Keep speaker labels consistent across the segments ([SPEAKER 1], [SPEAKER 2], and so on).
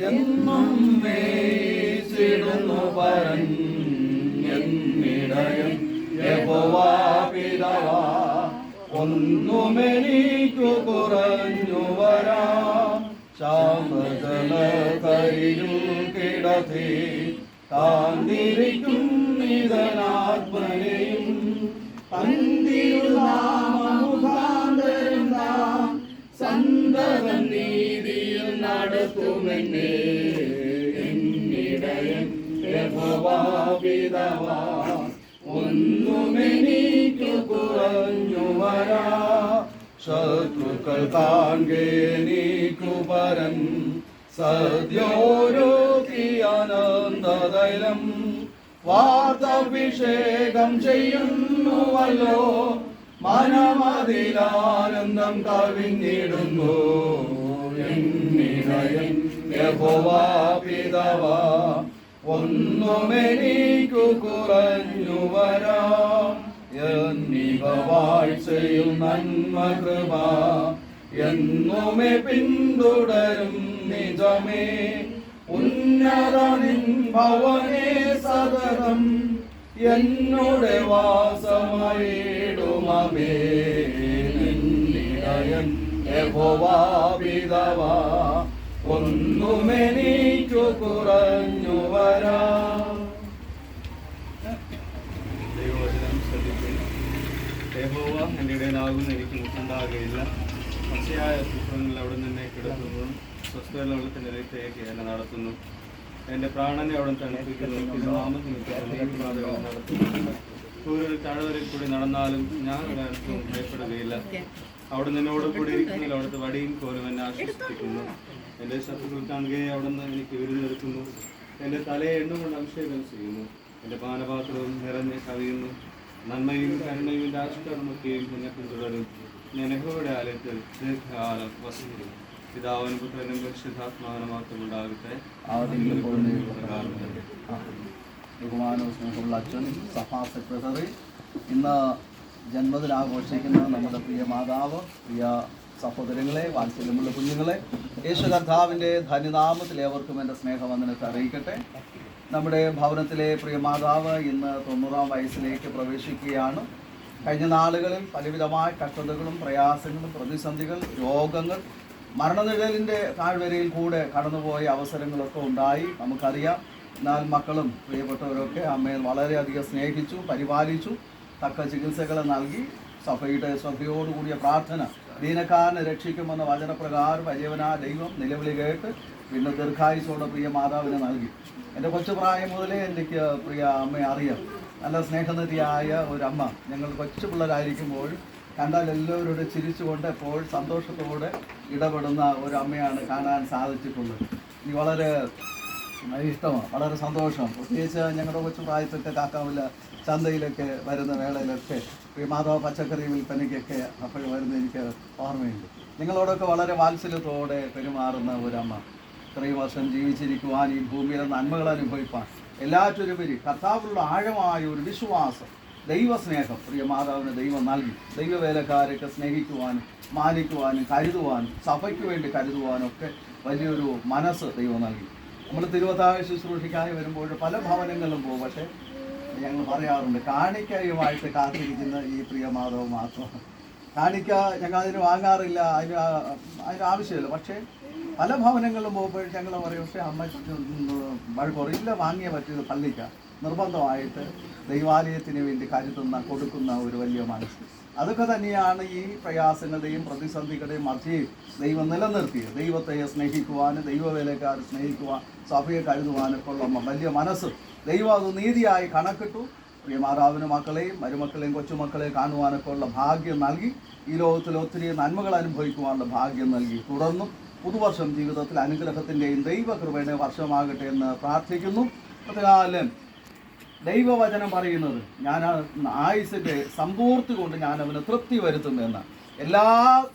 [SPEAKER 1] എന്നും മേയിച്ചിടുന്നു പരൻ എന്നിടയൻ യഹോവാ പിതാവാ. ഒന്നുമെനിക്കു കുറഞ്ഞു വരാ. ശാന്തജല കരിയിൽ കിടത്തി താന്തിരിക്കും നിധനാത്മനെയും പന്തിരുനാമുഖാന്തരം നാം സന്തതം നീതിയിൽ നടത്തുമെന്നേ. എന്നിടയൻ യഹോവാ പിതാവാ. ഒന്നുമെനിക്കു കുറഞ്ഞു വരാ. ശത്രുക്കൾ കാൺകെ നീക്കു പരൻ സദ്യോരുതിയാനന്ദതൈലം വാർത്തഭിഷേകം ചെയ്യുന്നുവല്ലോ. മനമതിലാനന്ദം കവിഞ്ഞിടുന്നു. എന്നിടയൻ യഹോവാ പിതാവാ. ഒന്നുമെനിക്കു കുറഞ്ഞു വരാ. എന്നിവ വാഴ്ചയും നന്മ കൃപ എന്നുമേ പിന്തുടരും നിജമേ. ഉന്നതനിൻ ഭവനേ സതതം എന്നോട് വാസമായിടുമേ. എന്നിടയൻ യഹോവാ പിതാവാ. ഒന്നുമെനിക്കു കുറഞ്ഞു വരാ.
[SPEAKER 2] ദൈവവചനം ശ്രദ്ധിക്കുന്നു. യഹോവ എൻ്റെ ഇടയനാകുന്ന എനിക്ക് മുട്ടുണ്ടാകുകയില്ല. പച്ചയായ പുത്രങ്ങളിൽ അവിടെ നിന്നെ കിടത്തുന്നു. സ്വസ്ഥതയുള്ളത്തിൻ്റെ രക്തയൊക്കെ എന്നെ നടത്തുന്നു. എൻ്റെ പ്രാണനെ അവിടെ തണുപ്പിക്കുന്നു. തിരുനാമനിമിത്തം നടത്തുന്നു. സൂര്യൻ താഴ്വരയിൽ കൂടി നടന്നാലും ഞാൻ ഒരാൾക്കും ഭയപ്പെടുകയില്ല. അവിടെ നിന്നോട് കൂടി ഇരിക്കുന്നതിൽ അവിടുത്തെ വടിയും കോലും എന്നെ ആശ്വസിപ്പിക്കുന്നു. എൻ്റെ ശത്രുക്കൾ കാണുകയെ അവിടെ നിന്ന് എനിക്ക് വിരുന്നെടുക്കുന്നു. എൻ്റെ തലയെ എണ്ണ കൊണ്ട് അഭിഷേകം ചെയ്യുന്നു. എൻ്റെ പാനപാത്രവും നിറഞ്ഞ് കവിയുന്നു. നന്മയും കരുണയും രാഷ്ട്രമൊക്കെയും എന്നെ പിന്തുടരും. ഞാൻ യഹോവയുടെ ആലയത്തിൽ ദീർഘകാലം വസിക്കും. പിതാവിനും പുത്രനും പരിശുദ്ധാത്മാവിനും മാത്രം ഉണ്ടാകട്ടെ.
[SPEAKER 1] ബഹുമാനവും സ്നേഹമുള്ള അച്ഛൻ, സഭാ സെക്രട്ടറി, ഇന്ന് ജന്മദിനാഘോഷിക്കുന്ന നമ്മുടെ പ്രിയ മാതാവ്, പ്രിയ സഹോദരങ്ങളെ, വാത്സല്യമുള്ള കുഞ്ഞുങ്ങളെ, യേശു കർത്താവിൻ്റെ ധന്യനാമത്തിൽ ഏവർക്കും എൻ്റെ സ്നേഹവന്ദനത്തെ അറിയിക്കട്ടെ. നമ്മുടെ ഭവനത്തിലെ പ്രിയ മാതാവ് ഇന്ന് 90-ാം വയസ്സിലേക്ക് പ്രവേശിക്കുകയാണ്. കഴിഞ്ഞ നാളുകളിൽ പലവിധമായ കഷ്ടതകളും പ്രയാസങ്ങളും പ്രതിസന്ധികൾ, രോഗങ്ങൾ, മരണനിഴലിൻ്റെ താഴ്വരയിൽ കൂടെ കടന്നുപോയ അവസരങ്ങളൊക്കെ ഉണ്ടായി, നമുക്കറിയാം. എന്നാൽ മക്കളും പ്രിയപ്പെട്ടവരൊക്കെ അമ്മയെ വളരെയധികം സ്നേഹിച്ചു, പരിപാലിച്ചു, തക്ക ചികിത്സകൾ നൽകി. സഭയോടുകൂടിയ പ്രാർത്ഥന ദീനക്കാരനെ രക്ഷിക്കുമെന്ന വചനപ്രകാരം വലിയവനാ ദൈവം നിലവിളി കേട്ട് പിന്നെ ദീർഘായുസോടെ പ്രിയ മാതാവിനെ നൽകി. എൻ്റെ കൊച്ചുപ്രായം മുതലേ എനിക്ക് പ്രിയ അമ്മയെ അറിയാം. നല്ല സ്നേഹനിധിയായ ഒരമ്മ. ഞങ്ങൾ കൊച്ചു പിള്ളേരായിരിക്കുമ്പോൾ കണ്ടാൽ എല്ലാവരോട് ചിരിച്ചുകൊണ്ട് എപ്പോൾ സന്തോഷത്തോടെ ഇടപെടുന്ന ഒരമ്മയാണ് കാണാൻ സാധിച്ചിട്ടുള്ളത്. എനിക്ക് വളരെ ഇഷ്ടമാണ്, വളരെ സന്തോഷം. പ്രത്യേകിച്ച് ഞങ്ങളുടെ കൊച്ചു പ്രായത്തൊക്കെ കാക്കാവില്ല ചന്തയിലൊക്കെ വരുന്ന വേളയിലൊക്കെ മാതാവ് പച്ചക്കറി വിൽപ്പനയ്ക്കൊക്കെ അപ്പോൾ വരുന്ന എനിക്ക് ഓർമ്മയുണ്ട്. നിങ്ങളോടൊക്കെ വളരെ വാത്സല്യത്തോടെ പെരുമാറുന്ന ഒരമ്മ. ഇത്രയും വർഷം ജീവിച്ചിരിക്കുവാൻ, ഈ ഭൂമിയിലെ നന്മകൾ അനുഭവിപ്പാൻ, എല്ലാറ്റിലുപരി കർത്താവിലുള്ള ആഴമായ ഒരു വിശ്വാസം, ദൈവസ്നേഹം പ്രിയ മാതാവിന് ദൈവം നൽകി. ദൈവവേലക്കാരെയൊക്കെ സ്നേഹിക്കുവാനും മാനിക്കുവാനും കരുതുവാനും സഭയ്ക്ക് വേണ്ടി കരുതുവാനും ഒക്കെ വലിയൊരു മനസ്സ് ദൈവം നൽകി. നമ്മൾ തിരുവത്താഴ ശുശ്രൂഷയ്ക്കായി വരുമ്പോൾ പല ഭവനങ്ങളിലും പോകും. പക്ഷേ ഞങ്ങൾ പറയാറുണ്ട്, കാണിക്കയുമായിട്ട് കാത്തിരിക്കുന്ന ഈ പ്രിയ മാതാവ് മാത്രം. കാണിക്ക ഞങ്ങൾ അതിന് വാങ്ങാറില്ല, അതിന് ആവശ്യമില്ല. പക്ഷേ പല ഭവനങ്ങളിലും പോകുമ്പോൾ ഞങ്ങൾ പറയും, പക്ഷേ അമ്മ വഴക്കുറിയില്ല, വാങ്ങിയേ പറ്റിയത് പള്ളിക്ക. നിർബന്ധമായിട്ട് ദൈവാലയത്തിന് വേണ്ടി കരുതുന്ന കൊടുക്കുന്ന ഒരു വലിയ മനസ്സ്. അതൊക്കെ തന്നെയാണ് ഈ പ്രയാസങ്ങളുടെയും പ്രതിസന്ധികളുടെയും മധ്യേ ദൈവം നിലനിർത്തിയത്. ദൈവത്തെ സ്നേഹിക്കുവാനും ദൈവവേലക്കാരെ സ്നേഹിക്കുവാൻ സഭയെ കരുതുവാനൊക്കെ ഉള്ള വലിയ മനസ്സ് ദൈവം അത് നീതിയായി കണക്കിട്ടു. പ്രിയ മാതാവിന് മക്കളെയും മരുമക്കളെയും കൊച്ചുമക്കളെയും കാണുവാനൊക്കെ ഉള്ള ഭാഗ്യം നൽകി. ഈ ലോകത്തിൽ ഒത്തിരി നന്മകൾ അനുഭവിക്കുവാനുള്ള ഭാഗ്യം നൽകി. തുടർന്നും പുതുവർഷം ജീവിതത്തിൽ അനുഗ്രഹത്തിൻ്റെയും ദൈവകൃപയുടെ വർഷമാകട്ടെ എന്ന് പ്രാർത്ഥിക്കുന്നു. അതുകാലം ദൈവവചനം പറയുന്നത്, ഞാൻ ആയുസിൻ്റെ സമ്പൂർത്തി കൊണ്ട് ഞാൻ അവന് തൃപ്തി വരുത്തുമെന്ന്. എല്ലാ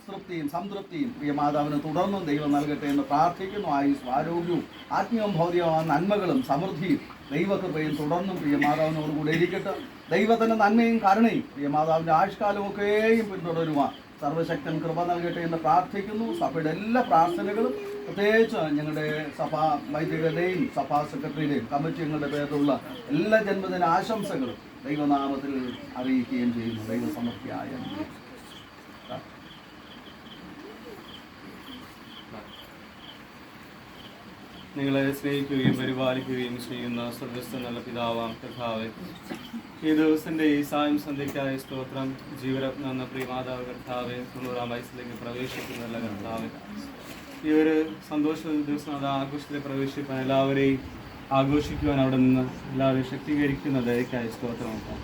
[SPEAKER 1] തൃപ്തിയും സംതൃപ്തിയും പ്രിയ മാതാവിന് തുടർന്നും ദൈവം നൽകട്ടെ എന്ന് പ്രാർത്ഥിക്കുന്നു. ആയുസ്, ആരോഗ്യവും ആത്മീയവും ഭൗതികമായ നന്മകളും സമൃദ്ധിയും ദൈവകൃപയും തുടർന്നും പ്രിയ മാതാവിനോടുകൂടെ ഇരിക്കട്ടെ. ദൈവത്തിൻ്റെ നന്മയും കരുണയും പ്രിയ മാതാവിൻ്റെ ആയുഷ്കാലമൊക്കെയും പിന്തുടരുവാൻ സർവശക്തൻ കൃപ നൽകട്ടെ എന്ന് പ്രാർത്ഥിക്കുന്നു. സഭയുടെ എല്ലാ പ്രാർത്ഥനകളും പ്രത്യേകിച്ച് ഞങ്ങളുടെ സഭാ വൈദികരുടെയും സഭാ സെക്രട്ടറിയുടെയും കമ്മിറ്റി അംഗങ്ങളുടെ പേരിലുള്ള എല്ലാ ജന്മദിന ആശംസകളും ദൈവനാമത്തിൽ അറിയിക്കുകയും ചെയ്യുന്നു. ദൈവസമർപ്പിയായ
[SPEAKER 2] നിങ്ങളെ സ്നേഹിക്കുകയും പരിപാലിക്കുകയും ചെയ്യുന്ന സ്വർഗസ്ഥ നല്ല പിതാവാം കർത്താവേ, ഈ ദിവസത്തിന്റെ ഈ സായം സന്ധ്യയ്ക്കായ സ്തോത്രം. ജീവരത്ന എന്ന പ്രിയമാതാവ് കർത്താവെ 90-ാം വയസ്സിലേക്ക് പ്രവേശിക്കുന്നതല്ല കർത്താവെ. ഈ ഒരു സന്തോഷ ദിവസം അത് ആഘോഷത്തിൽ പ്രവേശിപ്പാൻ എല്ലാവരെയും ആഘോഷിക്കുവാൻ അവിടെ നിന്ന് എല്ലാവരെയും ശക്തീകരിക്കുന്ന ദയക്കായ സ്തോത്രമാക്കാം.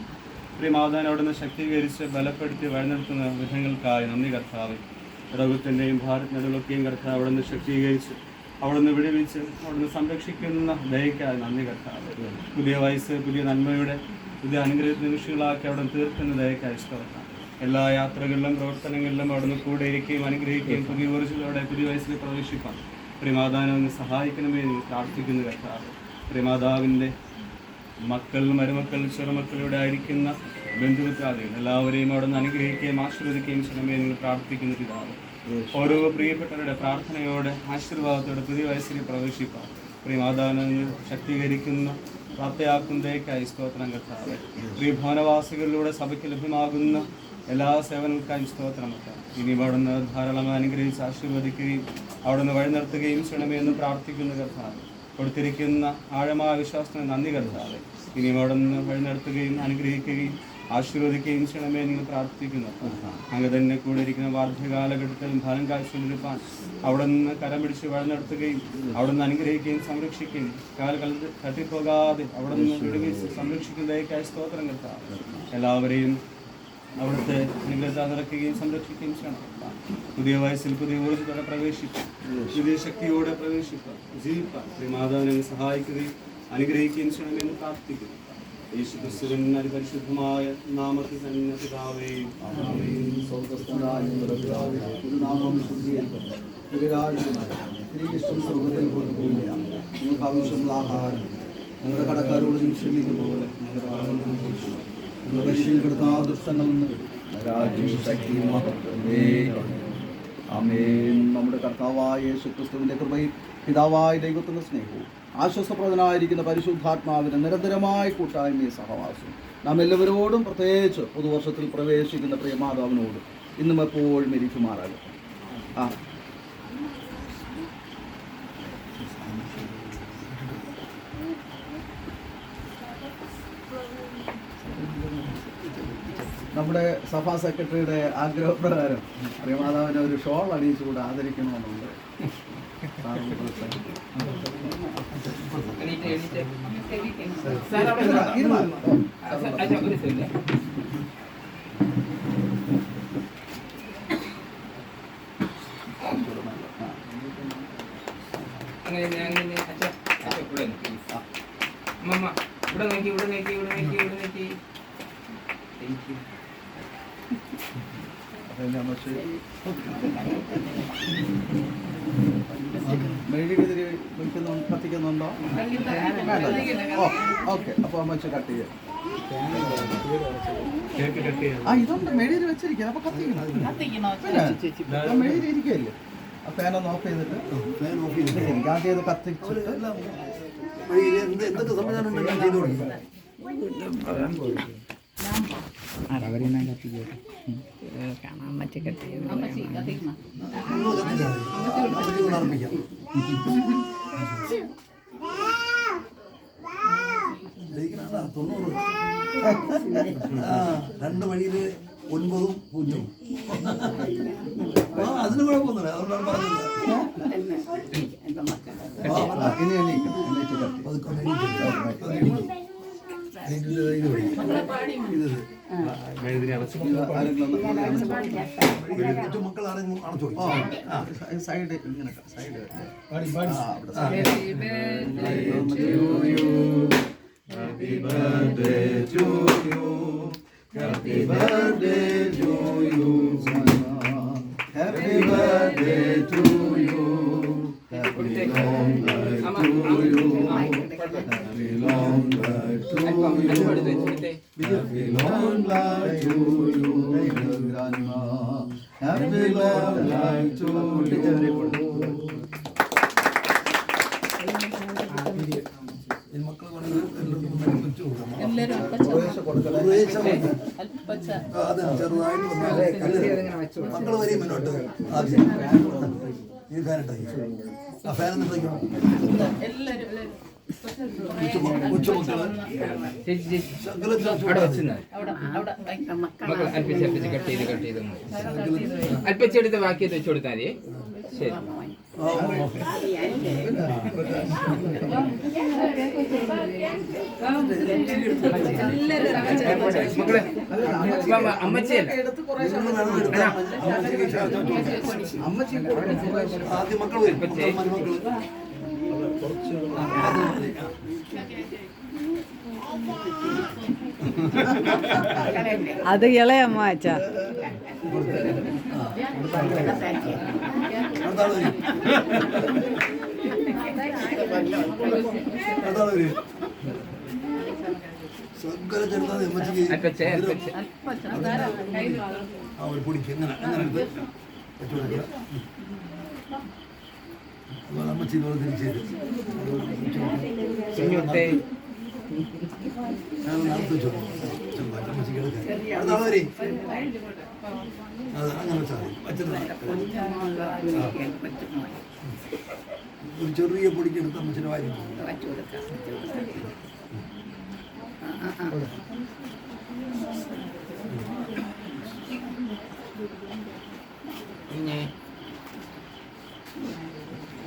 [SPEAKER 2] പ്രിയമാതാവിനെ അവിടെ നിന്ന് ശക്തീകരിച്ച് ബലപ്പെടുത്തി വഴിനിർത്തുന്ന വിധങ്ങൾക്കായി നന്ദി കർത്താവെ. ലോകത്തിൻ്റെയും ഭാരതത്തിനൊക്കെയും കർത്താവ് അവിടെ നിന്ന് ശക്തീകരിച്ച് അവിടുന്ന് വിടുവിച്ച് അവിടുന്ന് സംരക്ഷിക്കുന്ന ദയക്കായി നന്ദി കർത്താവ്. പുതിയ വയസ്സ് പുതിയ നന്മയുടെ പുതിയ അനുഗ്രഹ നിമിഷങ്ങളാക്കി അവിടെ തീർക്കുന്ന ദയക്കായി സ്തോത്രം. എല്ലാ യാത്രകളിലും പ്രവർത്തനങ്ങളിലും അവിടുന്ന് കൂടെ ഇരിക്കുകയും അനുഗ്രഹിക്കുകയും പുതിയ ഊർജ്ജത്തോടെ പുതിയ വയസ്സിൽ പ്രവേശിപ്പാൻ പ്രിയമാതാവിനെ ഒന്ന് സഹായിക്കണമേ എന്ന് പ്രാർത്ഥിക്കുന്ന കർത്താവ്. പ്രിയമാതാവിൻ്റെ മക്കൾ, മരുമക്കൾ, ചെറുമക്കളിലൂടെ ആയിരിക്കുന്ന ബന്ധുമിത്രാദികൾ എല്ലാവരെയും അവിടെ നിന്ന് അനുഗ്രഹിക്കുകയും ആശീർവദിക്കുകയും ചെയ്യണമേ എന്ന് പ്രാർത്ഥിക്കുന്ന പിതാവ്. ഓരോ പ്രിയപ്പെട്ടവരുടെ പ്രാർത്ഥനയോടെ ആശീർവാദത്തോടെ പുതിയ വയസ്സിൽ പ്രവേശിപ്പാൻ പ്രിയമാതാവിനെ ശക്തീകരിക്കുന്ന പ്രാപ്തയാക്കുന്നതേക്കായി സ്തോത്രം കർത്താവെ. പ്രിയ ഭവനവാസികളിലൂടെ സഭയ്ക്ക് ലഭ്യമാകുന്ന എല്ലാ സേവനങ്ങൾക്കായും സ്തോത്രം കർത്താവെ. ഇനി അവിടുന്ന് ധാരാളമായി അനുഗ്രഹിച്ച് ആശീർവദിക്കുകയും അവിടുന്ന് വഴി നിർത്തുകയും ചെയ്യണമേ എന്ന് പ്രാർത്ഥിക്കുന്ന കർത്താവെ. കൊടുത്തിരിക്കുന്ന ആഴമായ വിശ്വാസത്തിന് നന്ദി കർത്താവെ. ഇനിയും അവിടുന്ന് വഴി നടത്തുകയും അനുഗ്രഹിക്കുകയും ആശീർവദിക്കുകയും ചെയ്യണമേ എന്ന് പ്രാർത്ഥിക്കുന്നു. അങ്ങ് തന്നെ കൂടെ ഇരിക്കുന്ന വാർദ്ധകാലഘട്ടത്തിലും ഫലം കാഴ്ചകൊണ്ടിരിപ്പാൻ അവിടെ നിന്ന് കരം പിടിച്ച് വഴി നടത്തുകയും അവിടെ നിന്ന് അനുഗ്രഹിക്കുകയും സംരക്ഷിക്കുകയും കാലുകൾ തട്ടിപ്പോകാതെ അവിടെ നിന്ന് വിടുവിച്ച് സംരക്ഷിക്കുന്നതായി സ്തോത്രം കർത്താവ്. എല്ലാവരെയും അവിടുത്തെ അനുഗ്രഹത്താൽ നിറയ്ക്കുകയും സംരക്ഷിക്കുകയും ചെയ്യണം. പുതിയ വയസ്സിൽ പുതിയ ഊർജ്ജത്തോടെ പ്രവേശിപ്പാൻ, പുതിയ ശക്തിയോടെ പ്രവേശിപ്പാൻ, ജീവിപ്പാൻ മാതാവിനെ സഹായിക്കുകയും അനുഗ്രഹിക്കുകയും ചെയ്യണമെന്ന് പ്രാർത്ഥിക്കുന്നു. യേശുക്രിസ്തുവിൻ പരിശുദ്ധമായ നാമത്തിൽ തന്നെ പിതാവേ.
[SPEAKER 1] ആഹാരം ഞങ്ങളുടെ കടക്കാരോട് ക്ഷമിക്കുന്ന പോലെ നമ്മുടെ കർത്താവായ യേശുക്രിസ്തുവിന്റെ കൃപയും പിതാവായ ദൈവത്തിന്റെ സ്നേഹവും ആശ്വാസപ്രദനായിരിക്കുന്ന പരിശുദ്ധാത്മാവിന്റെ നിരന്തരമായ കൂട്ടായ്മയും സഹവാസവും നാം എല്ലാവരോടും പ്രത്യേകിച്ച് പുതുവർഷത്തിൽ പ്രവേശിക്കുന്ന പ്രിയമാതാവിനോട് ഇന്നും എപ്പോഴും ഇരിക്കുമാറാകട്ടെ. നമ്മുടെ സഭാ സെക്രട്ടറിയുടെ ആഗ്രഹപ്രകാരം പ്രിയമാതാവിനെ ഒരു ഷോൾ അണിയിച്ചുകൂടെ ആദരിക്കണമെന്നുണ്ട്. മെഴുകുതിരി കത്തിക്കുന്നുണ്ടോ? ഓക്കെ, അപ്പോൾ അമ്മച്ച് കട്ട് ചെയ്യാം. ഇതുണ്ട്, മെഴുകുതിരി വെച്ചിരിക്കുന്നത്. അപ്പൊ കത്തിക്കണം, മെഴുകുതിരി ഇരിക്കുകയല്ലേ. ആ ഫാനൊന്ന് ഓഫ് ചെയ്തിട്ട് ആദ്യം ഇത് കത്തിച്ചിട്ട് എന്തൊക്കെ സംവിധാനം
[SPEAKER 3] കാണാൻ മറ്റേ കത്തി
[SPEAKER 4] രണ്ട് വഴിയില് 9 0 അതിന് കുഴപ്പമൊന്നുമില്ല. അതുകൊണ്ടാണ് പറഞ്ഞത്. മക്കളാണ്
[SPEAKER 1] സൈഡ് ഇങ്ങനെ side Happy birthday to you. Happy birthday to you. Happy birthday to you. Happy long life to you. Happy long life to you. Happy long life to you. Happy birthday to
[SPEAKER 4] ഈ മക്കൾ കൊച്ചു അതെ ചെറുതായിട്ട് മക്കൾ വരും മുന്നോട്ട് ആദ്യം ഈ ഫാനിട്ടായി ആ ഫാൻ എന്തൊക്കെയോ കൊച്ചുമക്കള്
[SPEAKER 3] അല്പച്ചെടുത്ത് ബാക്കി വെച്ചു കൊടുത്താൽ മതി. ശരി. മക്കളെ അമ്മച്ചിയല്ല
[SPEAKER 4] ആദ്യം മക്കൾ വരും മരുമക്കള്
[SPEAKER 5] അത് ഇളയമ്മ അച്ഛാ.
[SPEAKER 4] സകല ചെറുതാണ് അമ്മച്ചിക്ക് ആ ഒരു പൊടിക്ക് എങ്ങനെ അങ്ങനെ എടുത്ത് വെച്ചു കൊടുക്കുക. അമ്മച്ചി ഇതുപോലെ തിരിച്ചു തരും. അമ്മച്ചിക്ക് എടുക്കാം അടുത്ത വരെ അത് അങ്ങനെ വെച്ചാൽ ഒരു ചെറിയ പൊടിക്കെടുത്ത് അമ്മച്ചിന്റെ വാരി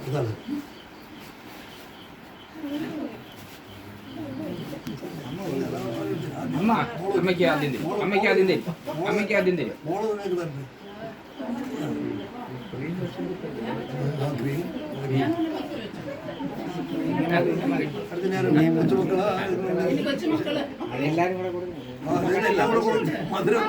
[SPEAKER 4] ഇതാണ്
[SPEAKER 3] അമ്മയ്ക്ക് ആദ്യം തരും. അമ്മയ്ക്ക് ആദ്യം തരും. അമ്മയ്ക്ക് ആദ്യം തരും.
[SPEAKER 4] മോള് നിനക്ക് തന്നെ കൊച്ചുമക്കള് എല്ലാം കൂടെ കൊടുക്കും മധുരം